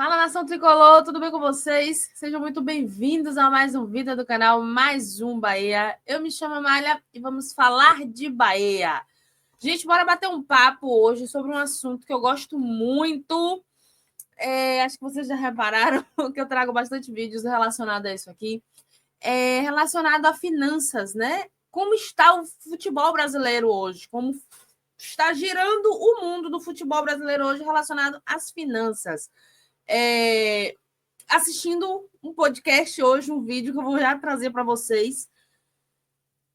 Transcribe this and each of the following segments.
Fala, nação tricolor, tudo bem com vocês? Sejam muito bem-vindos a mais um vídeo do canal Mais Um Bahia. Eu me chamo Amália e vamos falar de Bahia. Gente, bora bater um papo hoje sobre um assunto que eu gosto muito. Acho que vocês já repararam que eu trago bastante vídeos relacionados a isso aqui. Relacionado a finanças, né? Como está o futebol brasileiro hoje? Como está girando o mundo do futebol brasileiro hoje relacionado às finanças? Assistindo um podcast hoje, um vídeo que eu vou já trazer para vocês.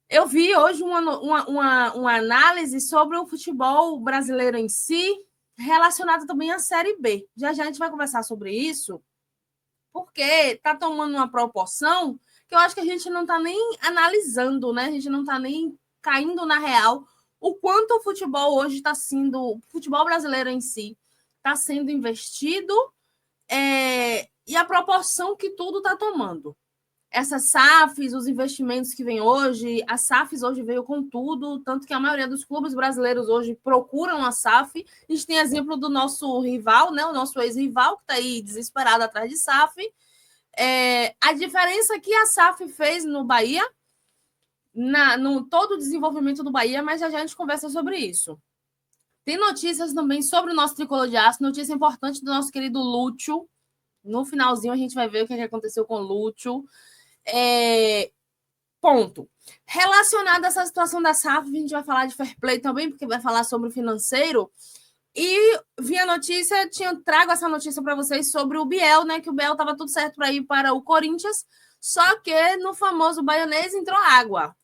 Eu vi hoje uma análise sobre o futebol brasileiro em si, relacionada também à Série B. Já a gente vai conversar sobre isso, porque está tomando uma proporção que eu acho que a gente não está nem analisando, né? A gente não está nem caindo na real o quanto o futebol hoje está sendo, o futebol brasileiro em si, está sendo investido e a proporção que tudo está tomando. Essas SAFs, os investimentos que vêm hoje, a SAFs hoje veio com tudo, tanto que a maioria dos clubes brasileiros hoje procuram a SAF. A gente tem exemplo do nosso rival, né, o nosso ex-rival, que está aí desesperado atrás de SAF. A diferença que a SAF fez no Bahia, no todo o desenvolvimento do Bahia, mas já a gente conversa sobre isso. Tem notícias também sobre o nosso tricolor de aço, notícia importante do nosso querido Lúcio. No finalzinho a gente vai ver o que aconteceu com o Lúcio. Ponto. Relacionado a essa situação da SAF, a gente vai falar de fair play também, porque vai falar sobre o financeiro. E vi a notícia, trago essa notícia para vocês sobre o Biel, né? Que o Biel estava tudo certo para ir para o Corinthians, só que no famoso baianês entrou água.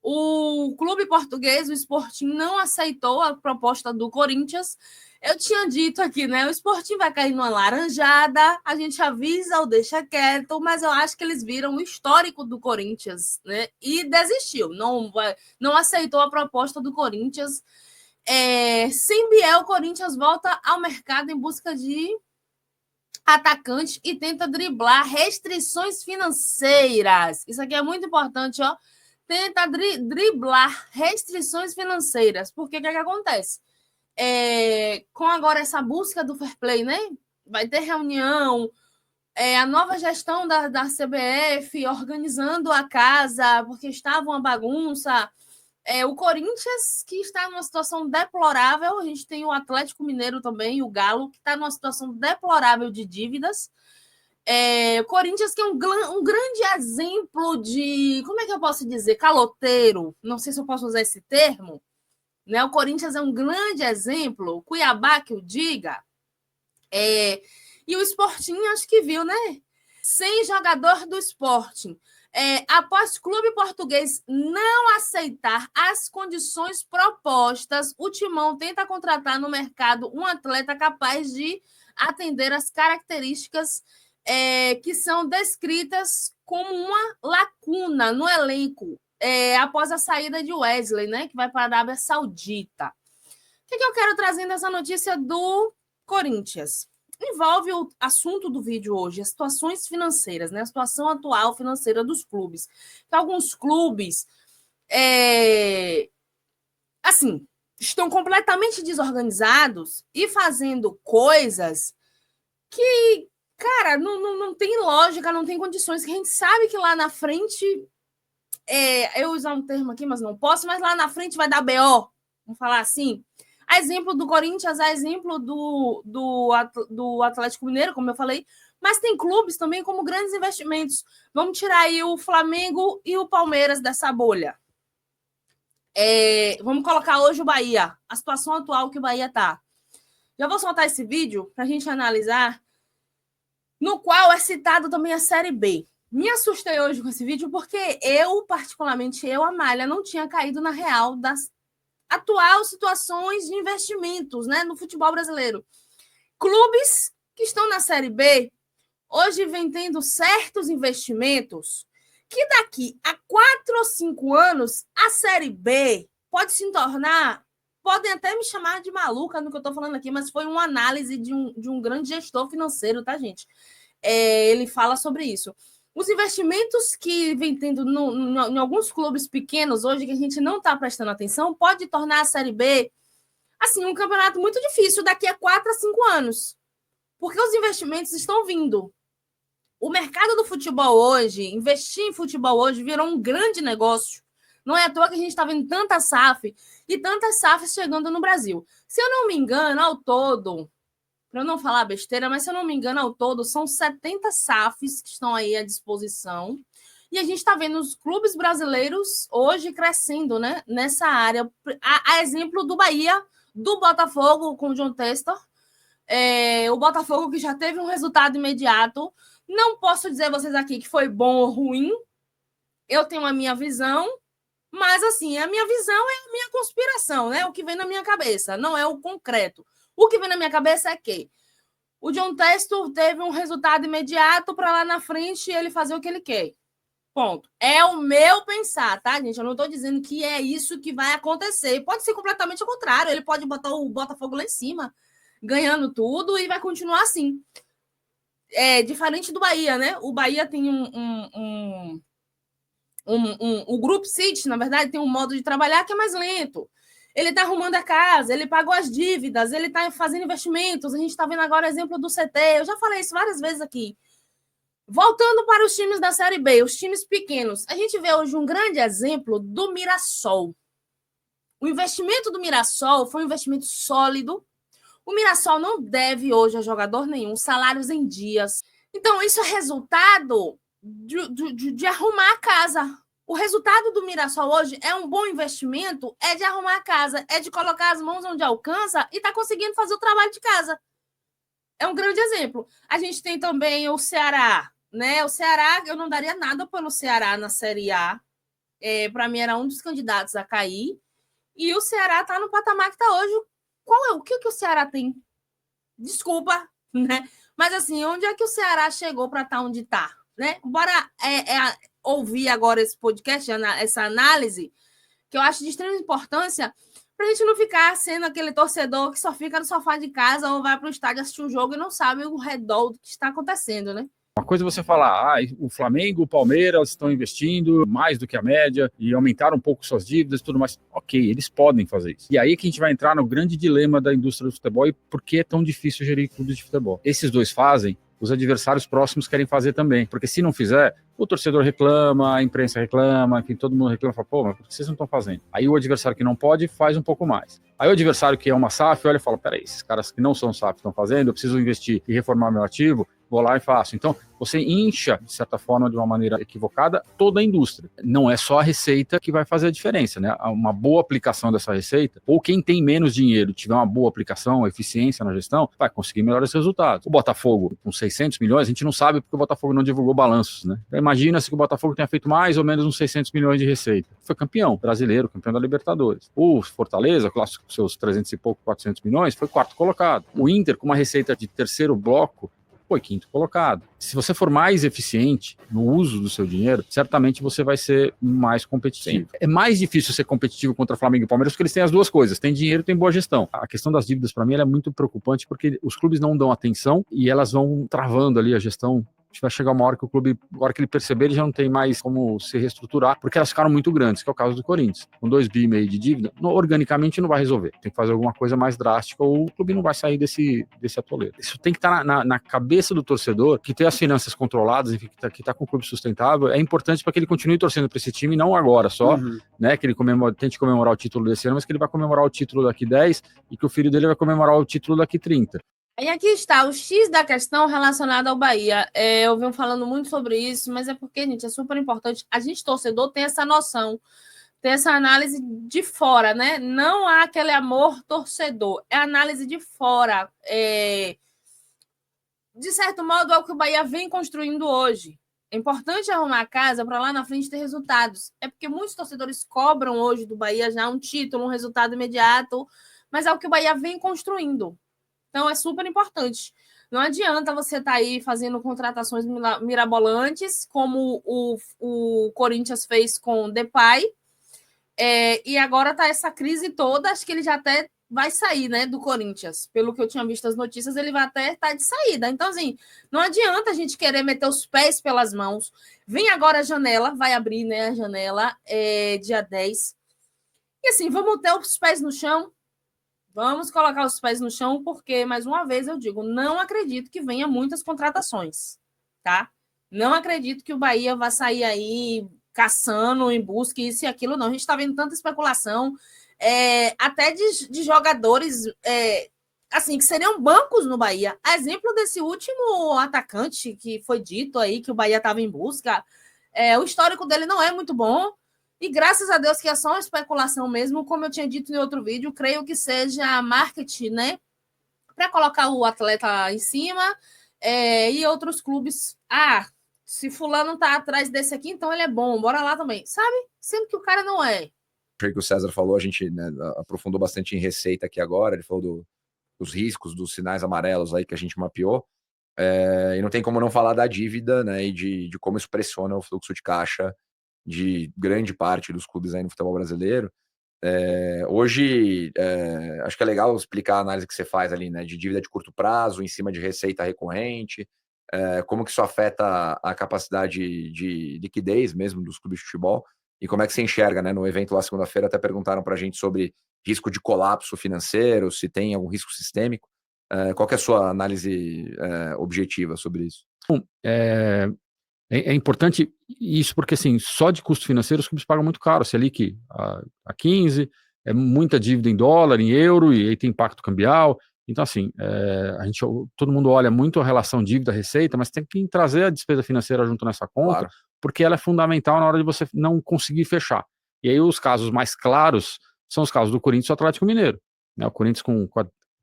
O clube português, o Sporting, não aceitou a proposta do Corinthians. Eu tinha dito aqui, né? O Sporting vai cair numa laranjada, a gente avisa ou deixa quieto, mas eu acho que eles viram o histórico do Corinthians, né? E desistiu, não aceitou a proposta do Corinthians. Sem Biel, o Corinthians volta ao mercado em busca de atacante e tenta driblar restrições financeiras. Isso aqui é muito importante, ó. Tenta driblar restrições financeiras. Porque o que acontece? Com agora essa busca do fair play, né? Vai ter reunião, a nova gestão da CBF organizando a casa, porque estava uma bagunça. O Corinthians, que está numa situação deplorável, a gente tem o Atlético Mineiro também, o Galo, que está numa situação deplorável de dívidas. O Corinthians, que é um grande exemplo de, como é que eu posso dizer, caloteiro, não sei se eu posso usar esse termo, né? O Corinthians é um grande exemplo, o Cuiabá que o diga, e o Sporting, acho que viu, né? Sem jogador do Sporting. Após o clube português não aceitar as condições propostas, o Timão tenta contratar no mercado um atleta capaz de atender as características que são descritas como uma lacuna no elenco após a saída de Wesley, né, que vai para a Arábia Saudita. O que eu quero trazer nessa notícia do Corinthians? Envolve o assunto do vídeo hoje, as situações financeiras, né? A situação atual financeira dos clubes. Que alguns clubes, assim, estão completamente desorganizados e fazendo coisas que, cara, não tem lógica, não tem condições, que a gente sabe que lá na frente, eu usar um termo aqui, mas não posso, mas lá na frente vai dar BO, vamos falar assim. A exemplo do Corinthians, a exemplo do Atlético Mineiro, como eu falei, mas tem clubes também como grandes investimentos. Vamos tirar aí o Flamengo e o Palmeiras dessa bolha. Vamos colocar hoje o Bahia, a situação atual que o Bahia está. Já vou soltar esse vídeo para a gente analisar, no qual é citado também a Série B. Me assustei hoje com esse vídeo porque particularmente eu, Amália, não tinha caído na real das atuais situações de investimentos, né, no futebol brasileiro. Clubes que estão na Série B hoje vêm tendo certos investimentos que daqui a 4 ou 5 anos a Série B pode se tornar, podem até me chamar de maluca no que eu estou falando aqui, mas foi uma análise de um grande gestor financeiro, tá, gente? Ele fala sobre isso. Os investimentos que vem tendo em alguns clubes pequenos hoje, que a gente não está prestando atenção, pode tornar a Série B assim, um campeonato muito difícil daqui a 4 a 5 anos. Porque os investimentos estão vindo. O mercado do futebol hoje, investir em futebol hoje virou um grande negócio. Não é à toa que a gente está vendo tanta SAF e tantas SAFs chegando no Brasil. Se eu não me engano, ao todo, para eu não falar besteira, mas se eu não me engano, ao todo, são 70 SAFs que estão aí à disposição. E a gente está vendo os clubes brasileiros hoje crescendo, né, nessa área. A exemplo do Bahia, do Botafogo com o John Textor. O Botafogo que já teve um resultado imediato. Não posso dizer a vocês aqui que foi bom ou ruim. Eu tenho a minha visão, mas assim, a minha visão é a minha conspiração, né? O que vem na minha cabeça, não é o concreto. O que vem na minha cabeça é que o John Textor teve um resultado imediato para lá na frente ele fazer o que ele quer. Ponto. É o meu pensar, tá, gente? Eu não estou dizendo que é isso que vai acontecer. Pode ser completamente ao contrário. Ele pode botar o Botafogo lá em cima, ganhando tudo, e vai continuar assim. É diferente do Bahia, né? O Bahia tem o Group City, na verdade, tem um modo de trabalhar que é mais lento. Ele está arrumando a casa, ele pagou as dívidas, ele está fazendo investimentos. A gente está vendo agora o exemplo do CT. Eu já falei isso várias vezes aqui. Voltando para os times da Série B, os times pequenos, a gente vê hoje um grande exemplo do Mirassol. O investimento do Mirassol foi um investimento sólido. O Mirassol não deve hoje a jogador nenhum, salários em dias. Então, isso é resultado de arrumar a casa. O resultado do Mirassol hoje é um bom investimento, é de arrumar a casa, é de colocar as mãos onde alcança e está conseguindo fazer o trabalho de casa. É um grande exemplo. A gente tem também o Ceará, né? O Ceará, eu não daria nada pelo Ceará na Série A. Para mim, era um dos candidatos a cair. E o Ceará está no patamar que está hoje. O que o Ceará tem? Desculpa, né? Mas assim, onde é que o Ceará chegou para estar onde está? Né? Bora ouvir agora esse podcast, essa análise, que eu acho de extrema importância, para a gente não ficar sendo aquele torcedor que só fica no sofá de casa ou vai para o estádio assistir um jogo e não sabe o redor do que está acontecendo, né? Uma coisa é você falar, o Flamengo, o Palmeiras estão investindo mais do que a média e aumentaram um pouco suas dívidas e tudo mais. Ok, eles podem fazer isso. E aí que a gente vai entrar no grande dilema da indústria do futebol e por que é tão difícil gerir clubes de futebol. Esses dois fazem, os adversários próximos querem fazer também, porque se não fizer, o torcedor reclama, a imprensa reclama, que todo mundo reclama, fala, pô, mas por que vocês não estão fazendo? Aí o adversário que não pode faz um pouco mais. Aí o adversário que é uma SAF olha e fala, peraí, esses caras que não são SAF estão fazendo, eu preciso investir e reformar meu ativo, vou lá e faço. Então, você incha, de certa forma, de uma maneira equivocada, toda a indústria. Não é só a receita que vai fazer a diferença, né? Uma boa aplicação dessa receita, ou quem tem menos dinheiro tiver uma boa aplicação, eficiência na gestão, vai conseguir melhores resultados. O Botafogo, com 600 milhões, a gente não sabe porque o Botafogo não divulgou balanços, né? Então, imagina-se que o Botafogo tenha feito mais ou menos uns 600 milhões de receita. Foi campeão brasileiro, campeão da Libertadores. O Fortaleza, com seus 300 e pouco, 400 milhões, foi quarto colocado. O Inter, com uma receita de terceiro bloco, foi quinto colocado. Se você for mais eficiente no uso do seu dinheiro, certamente você vai ser mais competitivo. Sim. É mais difícil ser competitivo contra Flamengo e Palmeiras porque eles têm as duas coisas, tem dinheiro e tem boa gestão. A questão das dívidas, para mim, ela é muito preocupante porque os clubes não dão atenção e elas vão travando ali a gestão. Vai chegar uma hora que o clube, na hora que ele perceber, ele já não tem mais como se reestruturar, porque elas ficaram muito grandes, que é o caso do Corinthians. Com 2,5 bi de dívida, organicamente não vai resolver. Tem que fazer alguma coisa mais drástica ou o clube não vai sair desse atoleiro. Isso tem que estar na cabeça do torcedor, que ter as finanças controladas, enfim, que tá com o clube sustentável, é importante para que ele continue torcendo para esse time, não agora só, né, que ele tente comemorar o título desse ano, mas que ele vai comemorar o título daqui 10 e que o filho dele vai comemorar o título daqui 30. E aqui está o X da questão relacionada ao Bahia. Eu venho falando muito sobre isso, mas é porque, gente, é super importante. A gente, torcedor, tem essa noção, tem essa análise de fora, né? Não há aquele amor torcedor, é análise de fora. De certo modo, é o que o Bahia vem construindo hoje. É importante arrumar a casa para lá na frente ter resultados. É porque muitos torcedores cobram hoje do Bahia já um título, um resultado imediato, mas é o que o Bahia vem construindo. Então, é super importante. Não adianta você estar aí fazendo contratações mirabolantes, como o Corinthians fez com o Depay, e agora está essa crise toda, acho que ele já até vai sair, né, do Corinthians. Pelo que eu tinha visto as notícias, ele vai até estar de saída. Então, assim, não adianta a gente querer meter os pés pelas mãos. Vem agora a janela, vai abrir, né, a janela, dia 10. E assim, vamos ter os pés no chão, Vamos colocar os pés no chão, porque, mais uma vez, eu digo, não acredito que venha muitas contratações, tá? Não acredito que o Bahia vá sair aí caçando em busca isso e aquilo, não. A gente está vendo tanta especulação, até de jogadores assim, que seriam bancos no Bahia. Exemplo desse último atacante que foi dito aí que o Bahia estava em busca, o histórico dele não é muito bom, e graças a Deus que é só uma especulação mesmo, como eu tinha dito em outro vídeo, creio que seja marketing, né? Para colocar o atleta em cima, e outros clubes. Ah, se fulano tá atrás desse aqui, então ele é bom, bora lá também. Sabe? Sendo que o cara não é. O que o César falou, a gente, né, aprofundou bastante em receita aqui agora, ele falou dos riscos, dos sinais amarelos aí que a gente mapeou, e não tem como não falar da dívida, né, e de como isso pressiona o fluxo de caixa de grande parte dos clubes aí no futebol brasileiro. Hoje, acho que é legal explicar a análise que você faz ali, né, de dívida de curto prazo, em cima de receita recorrente, como que isso afeta a capacidade de liquidez mesmo dos clubes de futebol, e como é que você enxerga, né, no evento lá segunda-feira, até perguntaram para a gente sobre risco de colapso financeiro, se tem algum risco sistêmico. Qual que é a sua análise objetiva sobre isso? É importante isso porque, assim, só de custo financeiro os clubes pagam muito caro. Selic a 15, é muita dívida em dólar, em euro, e aí tem impacto cambial. Então, assim, todo mundo olha muito a relação dívida-receita, mas tem que trazer a despesa financeira junto nessa conta, Claro. porque ela é fundamental na hora de você não conseguir fechar. E aí os casos mais claros são os casos do Corinthians e do Atlético Mineiro, né? O Corinthians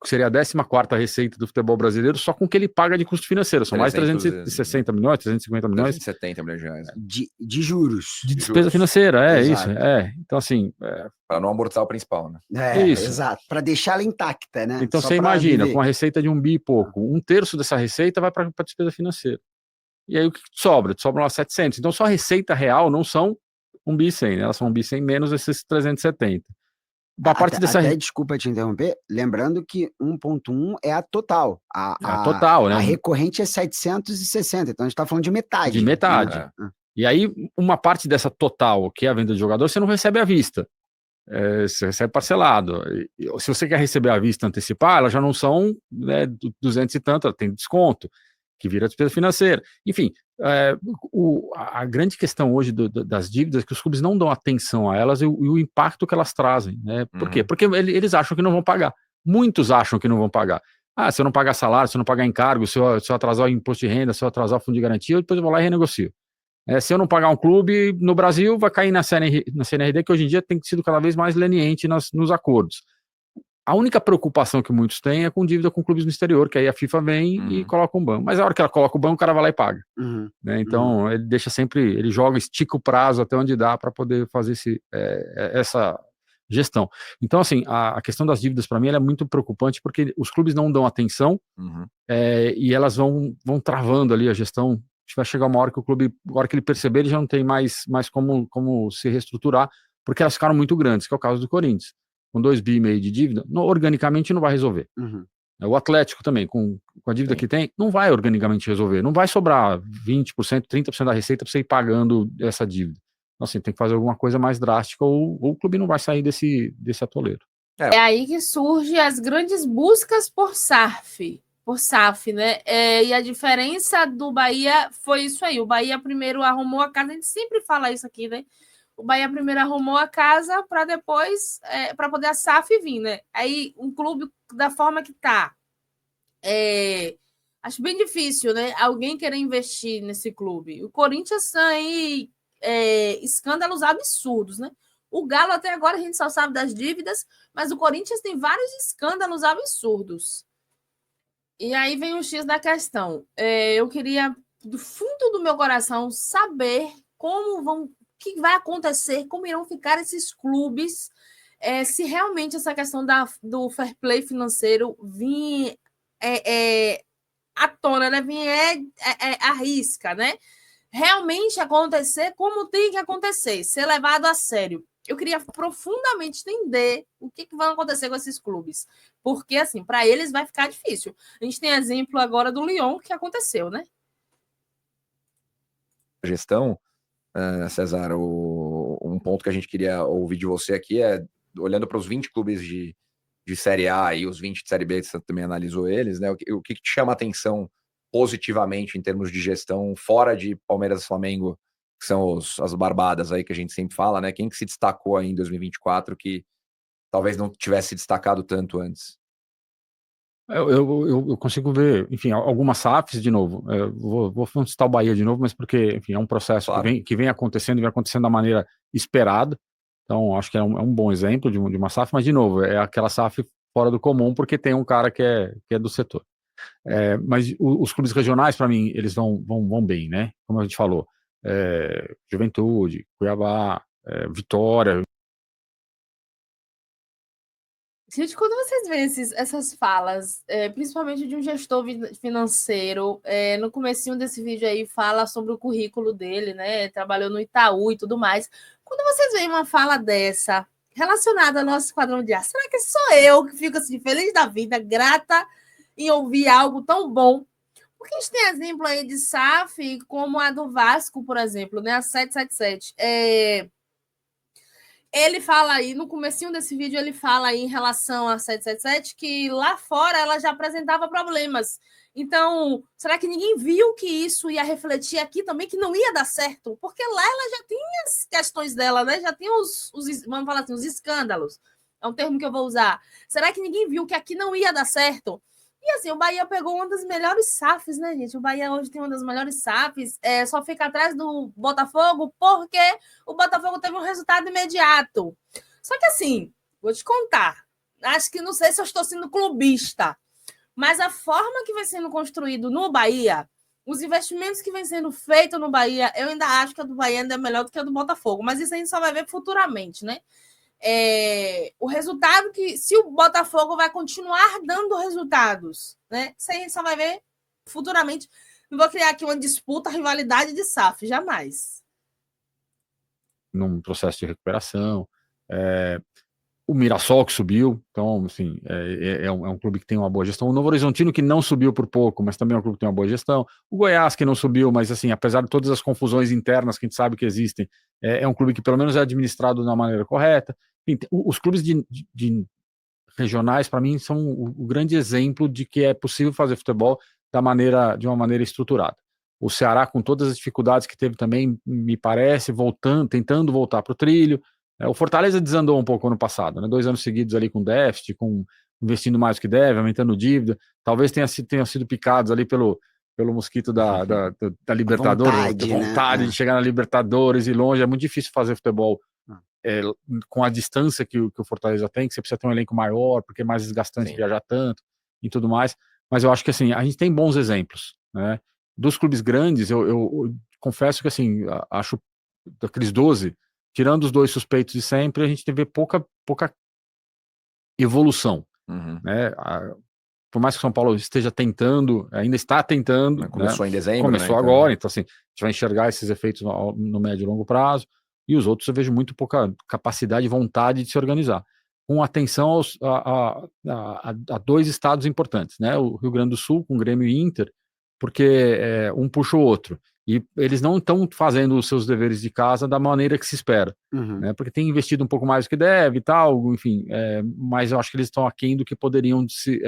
que seria a 14ª receita do futebol brasileiro, só com o que ele paga de custo financeiro. São mais 360 milhões, 350 milhões. 370 milhões de reais. De juros. De despesa financeira, Exato. isso. Então, assim. Para não amortizar o principal, né? Isso. Exato. Para deixar ela intacta, né? Então, Só você pra imagina, viver. com a receita de 1 bi e pouco, 1/3 dessa receita vai para a despesa financeira. E aí o que sobra? Sobram lá 700. Então, só a receita real não são 1 bi e 100, né? Elas são 1 bi e 100 menos esses 370. Desculpa te interromper, lembrando que 1.1 é a total. A total, né? A recorrente é 760, então a gente está falando de metade. De metade. Né? E aí, uma parte dessa total, que é a venda de jogador, você não recebe à vista. Você recebe parcelado. Se você quer receber à vista antecipar, elas já não são, né, 200 e tanto, ela tem desconto, que vira despesa financeira. Enfim, a grande questão hoje das dívidas é que os clubes não dão atenção a elas e o impacto que elas trazem. Né? Por quê? Porque eles acham que não vão pagar. Muitos acham que não vão pagar. Se eu não pagar salário, se eu não pagar encargo, se eu atrasar o imposto de renda, se eu atrasar o fundo de garantia, depois eu vou lá e renegocio. Se eu não pagar um clube no Brasil, vai cair na CNRD, que hoje em dia tem sido cada vez mais leniente nos acordos. A única preocupação que muitos têm é com dívida com clubes no exterior, que aí a FIFA vem e coloca um banco. Mas a hora que ela coloca o banco, o cara vai lá e paga. Né? Então, ele deixa sempre, ele estica o prazo até onde dá para poder fazer essa gestão. Então, assim, a questão das dívidas, para mim, ela é muito preocupante, porque os clubes não dão atenção e elas vão travando ali a gestão. Vai chegar uma hora que o clube, a hora que ele perceber, ele já não tem mais como se reestruturar, porque elas ficaram muito grandes, que é o caso do Corinthians. Com 2,5 bi de dívida, organicamente não vai resolver. O Atlético também, com a dívida que tem, não vai organicamente resolver. Não vai sobrar 20%, 30% da receita para você ir pagando essa dívida. Então, assim, tem que fazer alguma coisa mais drástica ou o clube não vai sair desse atoleiro. É aí que surgem as grandes buscas por SAF, né? E a diferença do Bahia foi isso aí. O Bahia primeiro arrumou a casa, a gente sempre fala isso aqui, né? O Bahia primeiro arrumou a casa para depois, para poder a SAF vir, né? Aí um clube da forma que tá, acho bem difícil, né? Alguém querer investir nesse clube. O Corinthians tem escândalos absurdos, né? O Galo até agora a gente só sabe das dívidas, mas o Corinthians tem vários escândalos absurdos. E aí vem o X da questão. Eu queria, do fundo do meu coração, saber o que vai acontecer, como irão ficar esses clubes, se realmente essa questão do fair play financeiro vir à tona, né? Vir à risca, né? Realmente acontecer como tem que acontecer, ser levado a sério. Eu queria profundamente entender o que vai acontecer com esses clubes, porque, assim, para eles vai ficar difícil. A gente tem exemplo agora do Lyon, que aconteceu, né? Gestão, César, um ponto que a gente queria ouvir de você aqui é, olhando para os 20 clubes de de Série A e os 20 de Série B, você também analisou eles, né? O que te chama a atenção positivamente em termos de gestão, fora de Palmeiras e Flamengo, que são as barbadas aí que a gente sempre fala, né? Quem que se destacou aí em 2024 que talvez não tivesse se destacado tanto antes? Eu consigo ver, enfim, algumas SAFs de novo. Vou citar o Bahia de novo, mas porque, enfim, é um processo Claro. que vem acontecendo da maneira esperada. Então, acho que é um bom exemplo de uma SAF, mas, de novo, é aquela SAF fora do comum, porque tem um cara que é do setor. Mas os clubes regionais, para mim, eles vão bem, né? Como a gente falou, Juventude, Cuiabá, Vitória. Gente, quando vocês veem essas falas, principalmente de um gestor financeiro, no comecinho desse vídeo aí fala sobre o currículo dele, né? Trabalhou no Itaú e tudo mais. Quando vocês veem uma fala dessa relacionada ao nosso Esquadrão de Ar, será que sou eu que fico assim, feliz da vida, grata em ouvir algo tão bom? Porque a gente tem exemplo aí de SAF, como a do Vasco, por exemplo, né? A 777. Ele fala aí, no comecinho desse vídeo, ele fala aí em relação a 777 que lá fora ela já apresentava problemas. Então, será que ninguém viu que isso ia refletir aqui também, que não ia dar certo? Porque lá ela já tinha as questões dela, né? Já tinha vamos falar assim, os escândalos. É um termo que eu vou usar. Será que ninguém viu que aqui não ia dar certo? E assim, o Bahia pegou uma das melhores SAFs, né, gente? O Bahia hoje tem uma das melhores SAFs, só fica atrás do Botafogo, porque o Botafogo teve um resultado imediato. Só que assim, vou te contar, acho que não sei se eu estou sendo clubista, mas a forma que vai sendo construído no Bahia, os investimentos que vem sendo feitos no Bahia, eu ainda acho que a do Bahia ainda é melhor do que a do Botafogo, mas isso a gente só vai ver futuramente, né? O resultado que, se o Botafogo vai continuar dando resultados, né? Isso aí só vai ver futuramente. Não vou criar aqui uma disputa, rivalidade de SAF, jamais. Num processo de recuperação. O Mirassol que subiu, então, assim, é um clube que tem uma boa gestão. O Novo Horizontino que não subiu por pouco, mas também é um clube que tem uma boa gestão. O Goiás que não subiu, mas, assim, apesar de todas as confusões internas que a gente sabe que existem, é um clube que pelo menos é administrado da maneira correta. Enfim, os clubes de regionais, para mim, são o grande exemplo de que é possível fazer futebol de uma maneira estruturada. O Ceará, com todas as dificuldades que teve também, me parece, tentando voltar para o trilho. O Fortaleza desandou um pouco ano passado, né? 2 anos seguidos ali com déficit, investindo mais do que deve, aumentando dívida. Talvez tenham sido picados ali pelo mosquito da Libertadores, vontade, né? De chegar na Libertadores e longe. É muito difícil fazer futebol com a distância que o Fortaleza tem, que você precisa ter um elenco maior, porque é mais desgastante viajar tanto e tudo mais. Mas eu acho que assim, a gente tem bons exemplos, né? Dos clubes grandes, eu confesso que assim, acho daqueles 12, tirando os 2 suspeitos de sempre, a gente vê pouca evolução, né? Por mais que o São Paulo esteja tentando, ainda está tentando, começou né? em dezembro, começou né? agora, então assim, a gente vai enxergar esses efeitos no médio e longo prazo, e os outros eu vejo muito pouca capacidade e vontade de se organizar, com atenção a 2 estados importantes, né? O Rio Grande do Sul, com Grêmio e Inter, porque um puxa o outro, e eles não estão fazendo os seus deveres de casa da maneira que se espera, né? Porque tem investido um pouco mais do que deve e tal, enfim, mas eu acho que eles estão aquém do que poderiam se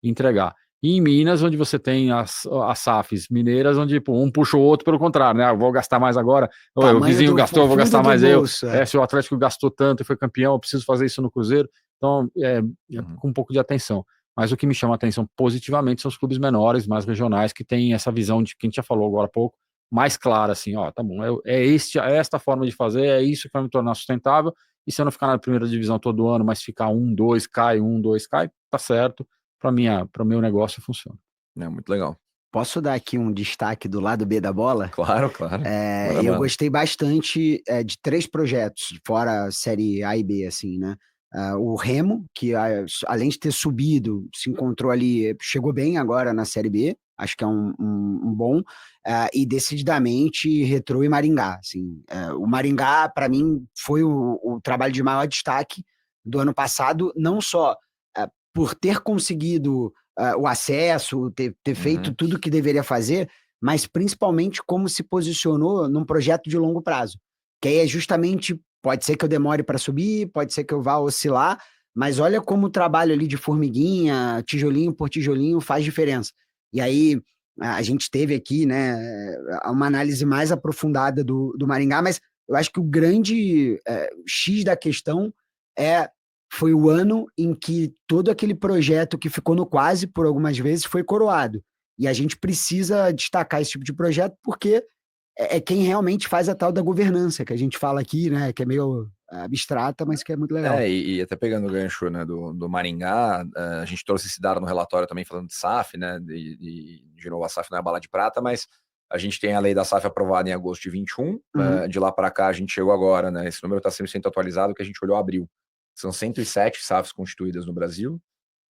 entregar. E em Minas, onde você tem as SAFs mineiras, onde um puxa o outro pelo contrário, né? Eu vou gastar mais agora, o vizinho gastou, eu vou gastar mais bolso, se o Atlético gastou tanto e foi campeão, eu preciso fazer isso no Cruzeiro. Então, com um pouco de atenção. Mas o que me chama a atenção positivamente são os clubes menores, mais regionais, que têm essa visão de que a gente já falou agora há pouco, mais clara, assim, tá bom, esta forma de fazer, é isso que vai me tornar sustentável, e se eu não ficar na primeira divisão todo ano, mas ficar 1, 2, cai, tá certo, para o meu negócio funciona. Muito legal. Posso dar aqui um destaque do lado B da bola? Claro. Eu gostei bastante de 3 projetos, fora a série A e B, assim, né? O Remo, que além de ter subido, se encontrou ali, chegou bem agora na série B, acho que é um bom, e decididamente Retrô e Maringá, assim. O Maringá, para mim, foi o trabalho de maior destaque do ano passado, não só por ter conseguido o acesso, ter feito tudo o que deveria fazer, mas principalmente como se posicionou num projeto de longo prazo. Que aí é justamente, pode ser que eu demore para subir, pode ser que eu vá oscilar, mas olha como o trabalho ali de formiguinha, tijolinho por tijolinho, faz diferença. E aí a gente teve aqui, né, uma análise mais aprofundada do Maringá, mas eu acho que o grande X da questão foi o ano em que todo aquele projeto que ficou no quase por algumas vezes foi coroado. E a gente precisa destacar esse tipo de projeto porque é quem realmente faz a tal da governança, que a gente fala aqui, né, que é meio abstrata, mas que é muito legal. E até pegando o gancho, né, do Maringá, a gente trouxe esse dado no relatório também falando de SAF, né, de novo, a SAF não é a bala de prata, mas a gente tem a lei da SAF aprovada em agosto de 21, de lá para cá a gente chegou agora, né, esse número está 100% atualizado, que a gente olhou abril. São 107 SAFs constituídas no Brasil,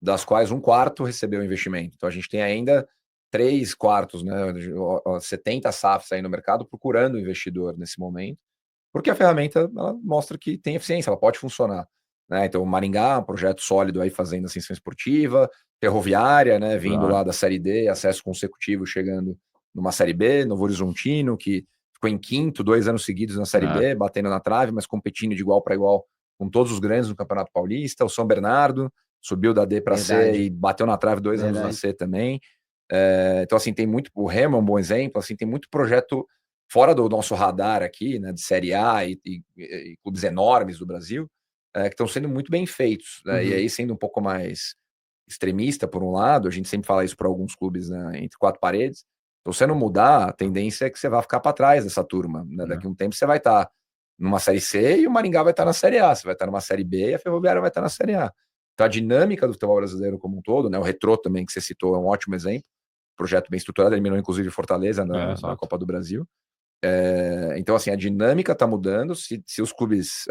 das quais 1/4 recebeu investimento. Então a gente tem ainda 3/4, né, 70 SAFs aí no mercado procurando investidor nesse momento, porque a ferramenta ela mostra que tem eficiência, ela pode funcionar. Né? Então, o Maringá, um projeto sólido aí fazendo ascensão esportiva, Ferroviária, né, vindo lá da Série D, acesso consecutivo chegando numa Série B, Novo Horizontino, que ficou em quinto 2 anos seguidos na Série B, batendo na trave, mas competindo de igual para igual com todos os grandes no Campeonato Paulista. O São Bernardo subiu da D para C e bateu na trave 2 anos na C também. Então, assim, tem muito. O Remo é um bom exemplo, assim, tem muito projeto fora do nosso radar aqui, né, de Série A e clubes enormes do Brasil, que estão sendo muito bem feitos. Né? E aí, sendo um pouco mais extremista, por um lado, a gente sempre fala isso para alguns clubes, né, entre 4 paredes. Se você não mudar, a tendência é que você vai ficar para trás dessa turma. Né? Daqui a um tempo você vai estar numa Série C e o Maringá vai estar na Série A. Você vai estar numa Série B e a Ferroviária vai estar na Série A. Então, a dinâmica do futebol brasileiro como um todo, né, o Retrô também, que você citou, é um ótimo exemplo. Projeto bem estruturado, eliminou inclusive Fortaleza na Copa do Brasil. Então, assim, a dinâmica está mudando. Se os clubes,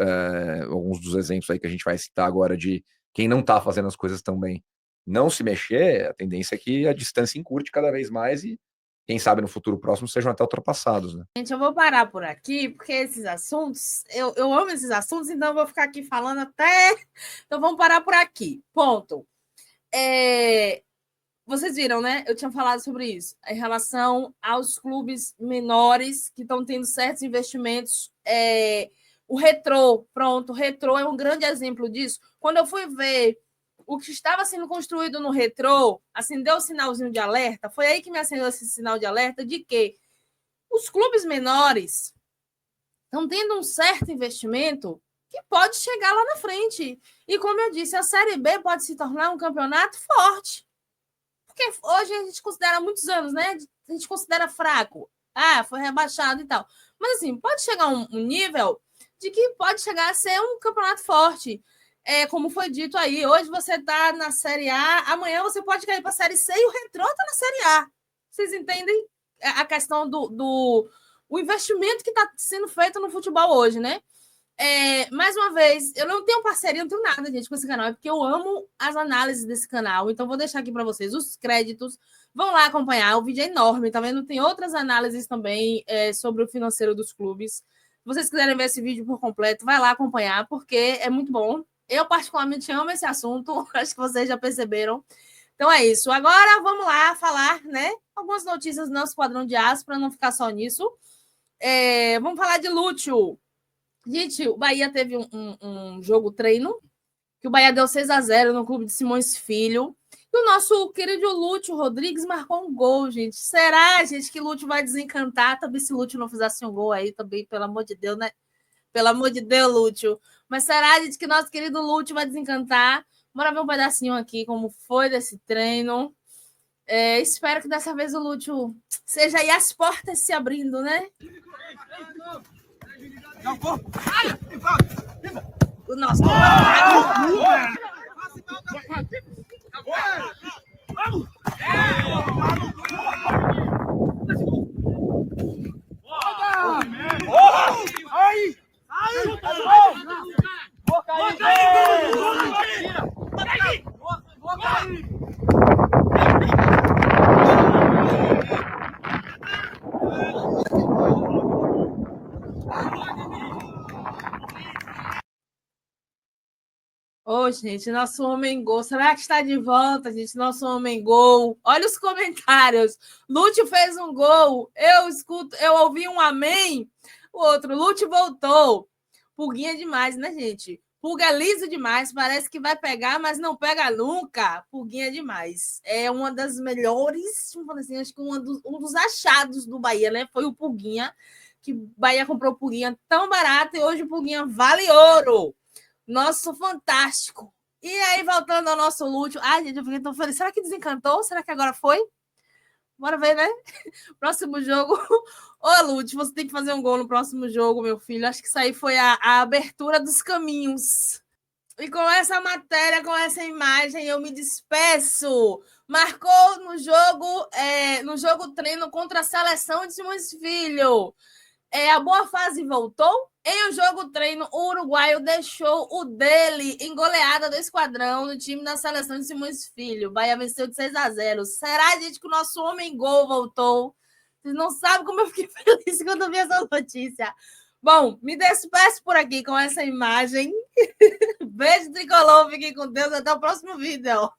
alguns dos exemplos aí que a gente vai citar agora de quem não está fazendo as coisas tão bem, não se mexer, a tendência é que a distância encurte cada vez mais e, quem sabe, no futuro próximo sejam até ultrapassados. Né? Gente, eu vou parar por aqui, porque esses assuntos, eu amo esses assuntos, então eu vou ficar aqui falando até... Então vamos parar por aqui, ponto. Vocês viram, né? Eu tinha falado sobre isso, em relação aos clubes menores que estão tendo certos investimentos. O Retrô, pronto, o Retrô é um grande exemplo disso. Quando eu fui ver o que estava sendo construído no Retrô, acendeu o sinalzinho de alerta, foi aí que me acendeu esse sinal de alerta de que os clubes menores estão tendo um certo investimento que pode chegar lá na frente. E como eu disse, a Série B pode se tornar um campeonato forte. Porque hoje a gente considera muitos anos, né? A gente considera fraco. Foi rebaixado e tal. Mas, assim, pode chegar um nível de que pode chegar a ser um campeonato forte. Como foi dito aí, hoje você está na Série A, amanhã você pode cair para a Série C e o Retrô está na Série A. Vocês entendem a questão do investimento que está sendo feito no futebol hoje, né? Mais uma vez, eu não tenho parceria, não tenho nada, gente, com esse canal, é porque eu amo as análises desse canal, então vou deixar aqui para vocês os créditos, vão lá acompanhar, o vídeo é enorme, tá vendo? Tem outras análises também sobre o financeiro dos clubes. Se vocês quiserem ver esse vídeo por completo, vai lá acompanhar, porque é muito bom. Eu particularmente amo esse assunto, acho que vocês já perceberam. Então é isso. Agora vamos lá falar, né, algumas notícias do nosso Esquadrão de Aço, para não ficar só nisso. Vamos falar de Lúcio. Gente, o Bahia teve um jogo treino, que o Bahia deu 6-0 no clube de Simões Filho. E o nosso querido Lúcio Rodrigues marcou um gol, gente. Será, gente, que Lúcio vai desencantar? Também se Lúcio não fizesse um gol aí, também, pelo amor de Deus, né? Pelo amor de Deus, Lúcio. Mas será, gente, que nosso querido Lúcio vai desencantar? Bora ver um pedacinho aqui, como foi desse treino. Espero que dessa vez o Lúcio seja aí as portas se abrindo, né? O nosso. Gente, nosso homem gol. Será que está de volta, gente? Nosso homem gol. Olha os comentários. Lúcio fez um gol. Eu ouvi um amém. O outro, Lúcio voltou. Pulguinha demais, né, gente? Pulga é liso demais, parece que vai pegar, mas não pega nunca. Pulguinha é demais. É uma das melhores, assim, acho que um dos achados do Bahia, né? Foi o Pulguinha, que o Bahia comprou o Pulguinha tão barato e hoje o Pulguinha vale ouro. Nosso fantástico. E aí, voltando ao nosso Lúcio. Ai, gente, eu fiquei tão feliz. Será que desencantou? Será que agora foi? Bora ver, né? Próximo jogo. Ô, Lúcio, você tem que fazer um gol no próximo jogo, meu filho. Acho que isso aí foi a abertura dos caminhos. E com essa matéria, com essa imagem, eu me despeço. Marcou no jogo treino contra a seleção de Simões Filho. A boa fase voltou. Em um jogo treino, o uruguaio deixou o dele em goleada do esquadrão no time da seleção de Simões Filho. Bahia venceu de 6-0. Será, gente, que o nosso homem-gol voltou? Vocês não sabem como eu fiquei feliz quando eu vi essa notícia. Bom, me despeço por aqui com essa imagem. Beijo, tricolor. Fiquem com Deus. Até o próximo vídeo.